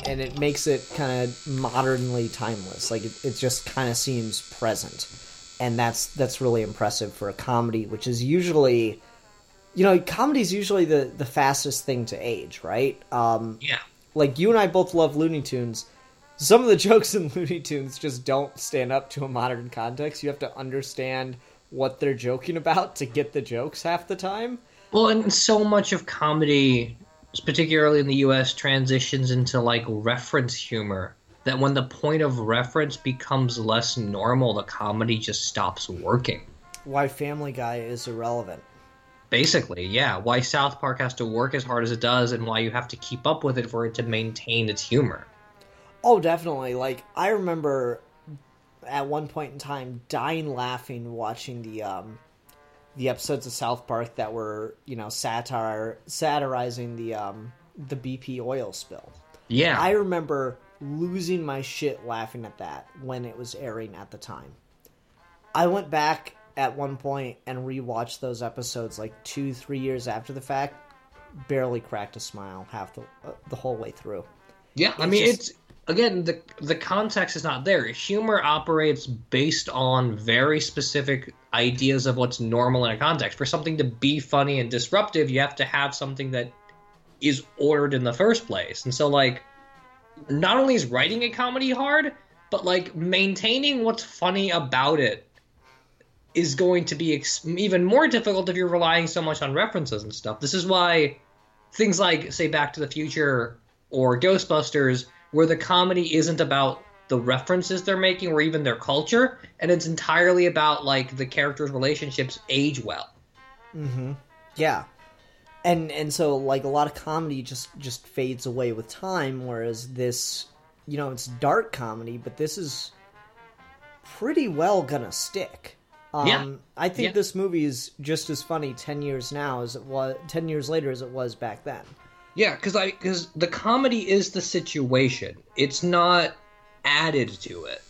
it makes it kind of modernly timeless. Like it just kind of seems present, and that's really impressive for a comedy, which is usually, comedy's usually the fastest thing to age, right? Yeah. Like you and I both love Looney Tunes. Some of the jokes in Looney Tunes just don't stand up to a modern context. You have to understand what they're joking about to get the jokes half the time. Well, and so much of comedy, particularly in the US, transitions into like reference humor that when the point of reference becomes less normal, the comedy just stops working. Why Family Guy is irrelevant. Basically, yeah. Why South Park has to work as hard as it does and why you have to keep up with it for it to maintain its humor. Oh, definitely. Like, I remember at one point in time dying laughing watching the episodes of South Park that were, satirizing the BP oil spill. Yeah. I remember losing my shit laughing at that when it was airing at the time. I went back at one point and rewatched those episodes like 2-3 years after the fact. Barely cracked a smile half the whole way through. Yeah, I mean, it's again, the context is not there. Humor operates based on very specific ideas of what's normal in a context. For something to be funny and disruptive, you have to have something that is ordered in the first place. And so, like, not only is writing a comedy hard, but, like, maintaining what's funny about it is going to be even more difficult if you're relying so much on references and stuff. This is why things like, say, Back to the Future or Ghostbusters, where the comedy isn't about the references they're making or even their culture, and it's entirely about, like, the characters' relationships age well. Mm-hmm. Yeah. And so, like, a lot of comedy just fades away with time, whereas this, it's dark comedy, but this is pretty well gonna stick. I think this movie is just as funny 10 years now as it was 10 years later as it was back then. Yeah, because the comedy is the situation. It's not added to it.